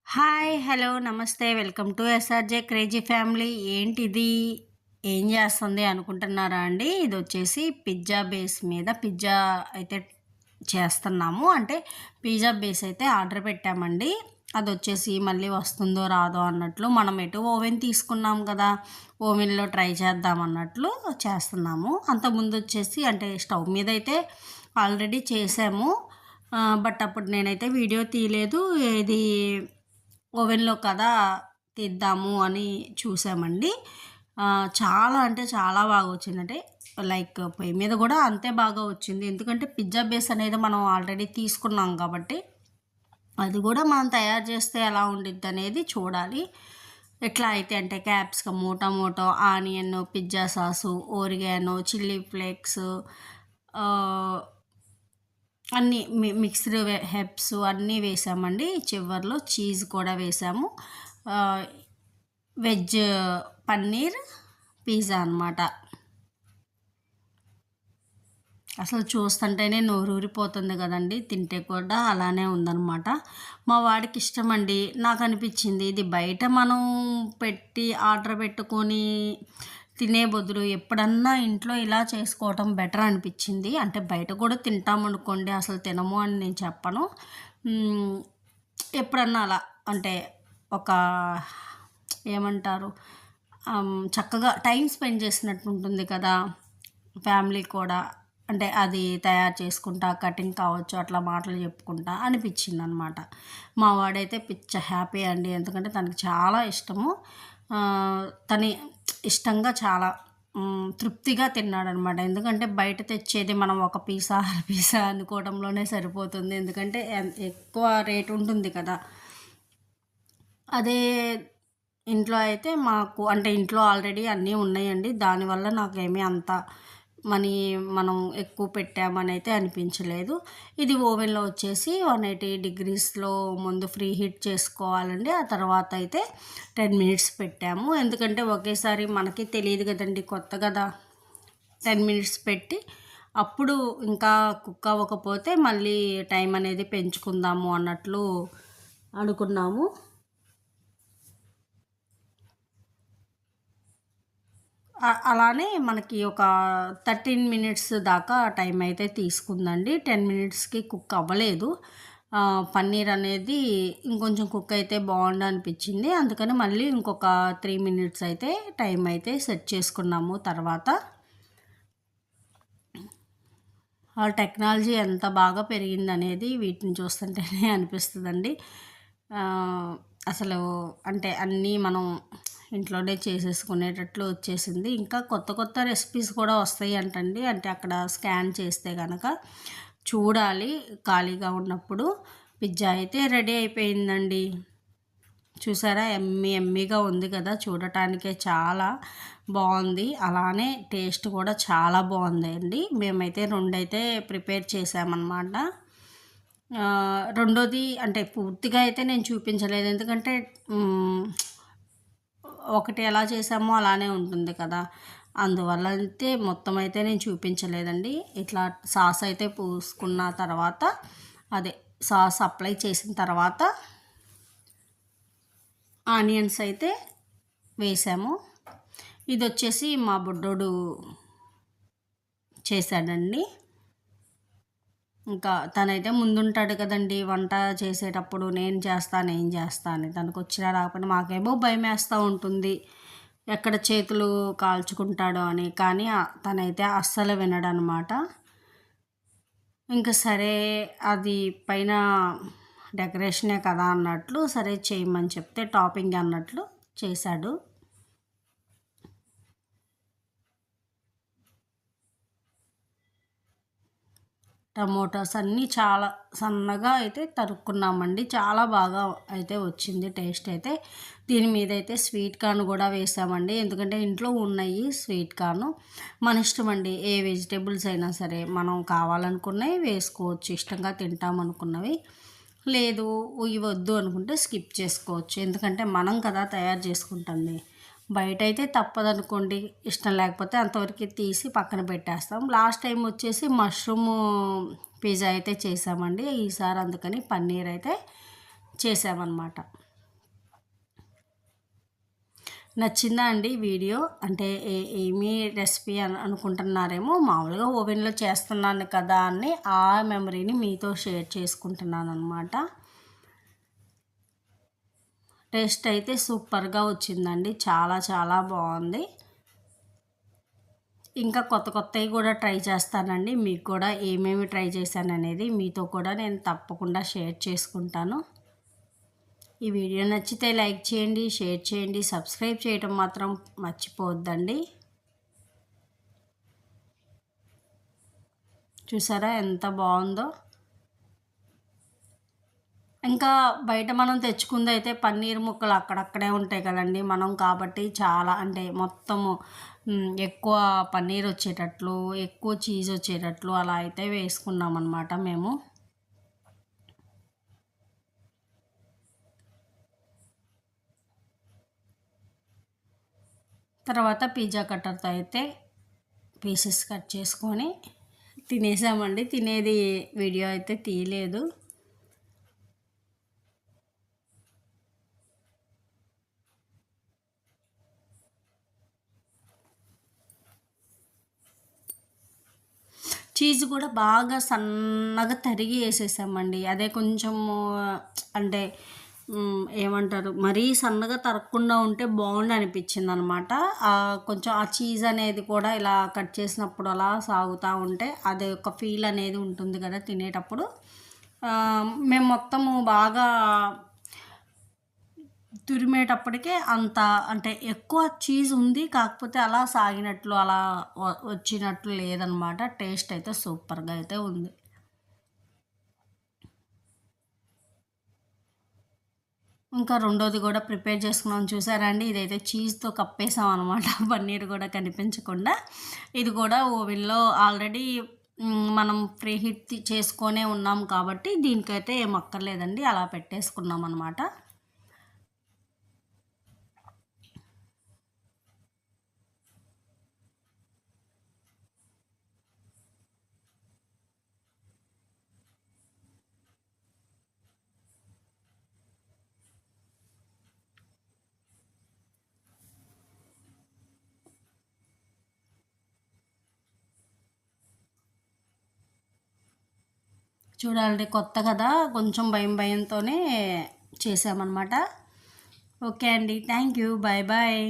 Hi! Hello! నమస్తే. Welcome to SRJ crazy family. ఏంటిది? ఏం చేస్తుంది అనుకుంటున్నారా అండి? ఇదొచ్చేసి పిజ్జా బేస్ మీద పిజ్జా అయితే చేస్తున్నాము. అంటే పిజ్జా బేస్ అయితే ఆర్డర్ పెట్టామండి. అదొచ్చేసి మళ్ళీ వస్తుందో రాదో అన్నట్లు మనం ఎటు ఓవెన్ తీసుకున్నాం కదా! ఓవెన్‌లో ట్రై చేద్దాం అన్నట్లు చేస్తున్నాము. అంతకుముందొచ్చేసి అంటే స్టవ్ మీదయితే ఆల్రెడీ చేసాము. బట్ అప్పుడు నేనైతే వీడియో తీయలేదు. ఇది ఓవెన్‌లో కదా తీద్దాము అని చూసామండి. చాలా అంటే చాలా బాగా వచ్చిందంటే లైక్ పొయ్యి మీద కూడా అంతే బాగా వచ్చింది. ఎందుకంటే పిజ్జా బేస్ అనేది మనం ఆల్రెడీ తీసుకున్నాం కాబట్టి, అది కూడా మనం తయారు చేస్తే ఎలా ఉండిద్దనేది చూడాలి. ఎట్లా అయితే అంటే capsicum, tomato, onion, pizza sauce, oregano, chilli flakes ఆహ్, అన్నీ మిక్స్డ్ హెర్బ్స్ అన్నీ వేసామండి. చివర్లో చీజ్ కూడా వేసాము. ఆహ్, వెజ్ పన్నీర్ పిజ్జా అనమాట. అసలు చూస్తుంటేనే నోరూరిపోతుంది కదండీ! తింటే కూడా అలానే ఉందనమాట. మా వాడికి ఇష్టమండి. నాకనిపించింది ఇది బయట మనం పెట్టి ఆర్డర్ పెట్టుకొని తినే బదులు ఎప్పుడన్నా ఇంట్లో ఇలా చేసుకోవటం బెటర్ అనిపించింది. అంటే బయట కూడా తింటామనుకోండి, అసలు తినము అని నేను చెప్పను. ఎప్పుడన్నా అలా అంటే ఒక ఏమంటారు, చక్కగా టైం స్పెండ్ చేసినట్టు ఉంటుంది కదా! ఫ్యామిలీ కూడా. అంటే అది తయారు చేసుకుంటా, కటింగ్ కావచ్చు, అట్లా మాటలు చెప్పుకుంటా అనిపించిందనమాట. మా వాడైతే పిచ్చ హ్యాపీ అండి. ఎందుకంటే తనకి చాలా ఇష్టము. తని ఇష్టంగా చాలా తృప్తిగా తిన్నాడనమాట. ఎందుకంటే బయట తెచ్చేది మనం ఒక పీసా, అర పీసా అనుకోవడంలోనే సరిపోతుంది. ఎందుకంటే ఎక్కువ రేట్ ఉంటుంది కదా! అదే ఇంట్లో అయితే మాకు అంటే ఇంట్లో ఆల్రెడీ అన్నీ ఉన్నాయండి. దానివల్ల నాకేమీ అంత మనీ మనం ఎక్కువ పెట్టామని అయితే అనిపించలేదు. ఇది ఓవెన్‌లో వచ్చేసి 180 డిగ్రీస్‌లో ముందు ఫ్రీ హీట్ చేసుకోవాలండి. ఆ తర్వాత అయితే 10 మినిట్స్ పెట్టాము. ఎందుకంటే ఒకేసారి మనకి తెలియదు కదండీ! కొత్త కదా! 10 మినిట్స్ పెట్టి అప్పుడు ఇంకా కుక్ అవ్వకపోతే మళ్ళీ టైం అనేది పెంచుకుందాము అన్నట్లు అనుకున్నాము. అలానే మనకి ఒక 13 మినిట్స్ దాకా టైం అయితే తీసుకుందండి. 10 మినిట్స్‌కి కుక్ అవ్వలేదు. పన్నీర్ అనేది ఇంకొంచెం కుక్ అయితే బాగుండనిపించింది. అందుకని మళ్ళీ ఇంకొక 3 మినిట్స్ అయితే టైం అయితే సెట్ చేసుకున్నాము తర్వాత. టెక్నాలజీ ఎంత బాగా పెరిగిందనేది వీటిని చూస్తుంటేనే అనిపిస్తుందండి. అసలు అంటే అన్నీ మనం ఇంట్లోనే చేసేసుకునేటట్లు వచ్చేసింది. ఇంకా కొత్త కొత్త రెసిపీస్ కూడా వస్తాయి అంటండి. అంటే అక్కడ స్కాన్ చేస్తే కనుక చూడాలి ఖాళీగా ఉన్నప్పుడు. పిజ్జా అయితే రెడీ అయిపోయిందండి. చూసారా ఎమ్మీగా ఉంది కదా! చూడటానికే చాలా బాగుంది. అలానే టేస్ట్ కూడా చాలా బాగుందండి. మేమైతే రెండైతే ప్రిపేర్ చేసామన్నమాట. రెండోది అంటే పూర్తిగా అయితే నేను చూపించలేదు. ఎందుకంటే ఒకటి ఎలా చేసామో అలానే ఉంటుంది కదా! అందువల్ల అయితే మొత్తం అయితే నేను చూపించలేదండి. ఇట్లా సాస్ అయితే పూసుకున్న తర్వాత, అదే సాస్ అప్లై చేసిన తర్వాత ఆనియన్స్ అయితే వేసాము. ఇదొచ్చేసి మా బుడ్డోడు చేశాడండి. ఇంకా తనైతే ముందుంటాడు కదండీ వంట చేసేటప్పుడు నేను చేస్తా అని. తనకొచ్చినా రాకపోయినా మాకేమో భయమేస్తూ ఉంటుంది. ఎక్కడ చేతులు కాల్చుకుంటాడో అని. కానీ తనైతే అస్సలు వినడనమాట. ఇంక సరే అది పైన డెకరేషనే కదా అన్నట్లు సరే చేయమని చెప్తే టాపింగ్ అన్నట్లు చేశాడు. టమోటాస్ అన్నీ చాలా సన్నగా అయితే తరుక్కున్నామండి. చాలా బాగా అయితే వచ్చింది టేస్ట్ అయితే. దీని మీద అయితే స్వీట్ కార్న్ కూడా వేసామండి. ఎందుకంటే ఇంట్లో ఉన్నాయి స్వీట్ కార్న్. మన ఇష్టం అండి. ఏ వెజిటేబుల్స్ అయినా సరే మనం కావాలనుకున్నవి వేసుకోవచ్చు. ఇష్టంగా తింటామనుకున్నవి. లేదు ఇవి వద్దు అనుకుంటే స్కిప్ చేసుకోవచ్చు. ఎందుకంటే మనం కదా తయారు చేసుకుంటుంది. బయటైతే తప్పదనుకోండి. ఇష్టం లేకపోతే అంతవరకు తీసి పక్కన పెట్టేస్తాం. లాస్ట్ టైం వచ్చేసి మష్రూము పిజ్జా అయితే చేసామండి. ఈసారి అందుకని పన్నీర్ అయితే చేసామన్నమాట. నచ్చిందా అండి వీడియో? అంటే ఏమి రెసిపీ అనుకుంటున్నారేమో, మామూలుగా ఓవెన్‌లో చేస్తున్నాను కదా అని ఆ మెమరీని మీతో షేర్ చేసుకుంటున్నాననమాట. టేస్ట్ అయితే సూపర్‌గా వచ్చిందండి. చాలా చాలా బావుంది. ఇంకా కొత్త కొత్తవి కూడా ట్రై చేస్తానండి. మీకు కూడా ఏమేమి ట్రై చేశాననేది మీతో కూడా నేను తప్పకుండా షేర్ చేసుకుంటాను. ఈ వీడియో నచ్చితే లైక్ చేయండి, షేర్ చేయండి, సబ్స్క్రైబ్ చేయటం మాత్రం మర్చిపోవద్దండి. చూసారా ఎంత బాగుందో. ఇంకా బయట మనం తెచ్చుకుందైతే పన్నీర్ ముక్కలు అక్కడక్కడే ఉంటాయి కదండి. మనం కాబట్టి చాలా అంటే మొత్తము ఎక్కువ పన్నీర్ వచ్చేటట్లు, ఎక్కువ చీజ్ వచ్చేటట్లు అలా అయితే వేసుకున్నాం అనమాట మేము. తర్వాత పిజ్జా కట్టర్తో అయితే పీసెస్ కట్ చేసుకొని తినేసామండి. తినేది వీడియో అయితే తీయలేదు. చీజ్ కూడా బాగా సన్నగా తరిగి వేసేసామండి. అదే కొంచెము అంటే ఏమంటారు, మరీ సన్నగా తరగకుండా ఉంటే బాగుండు అనిపించింది అనమాట. కొంచెం ఆ చీజ్ అనేది కూడా ఇలా కట్ చేసినప్పుడు అలా సాగుతూ ఉంటే అది ఒక ఫీల్ అనేది ఉంటుంది కదా తినేటప్పుడు. మేము మొత్తము బాగా తురిమేటప్పటికే అంత అంటే ఎక్కువ చీజ్ ఉంది. కాకపోతే అలా సాగినట్లు అలా వచ్చినట్లు లేదనమాట. టేస్ట్ అయితే సూపర్‌గా అయితే ఉంది. ఇంకా రెండోది కూడా ప్రిపేర్ చేసుకున్నాం చూసారా అండి. ఇదైతే చీజ్‌తో కప్పేసాం అనమాట. పన్నీర్ కూడా కనిపించకుండా. ఇది కూడా ఓవెన్‌లో ఆల్రెడీ మనం ప్రీ హీట్ చేసుకొనే ఉన్నాం కాబట్టి దీనికైతే ఏం అక్కర్లేదండి. అలా పెట్టేసుకున్నాం అనమాట. చూడాలంటే కొత్త కదా, కొంచెం భయం భయంతోనే చేసామన్నమాట. ఓకే అండి, థ్యాంక్ యూ, బాయ్ బాయ్.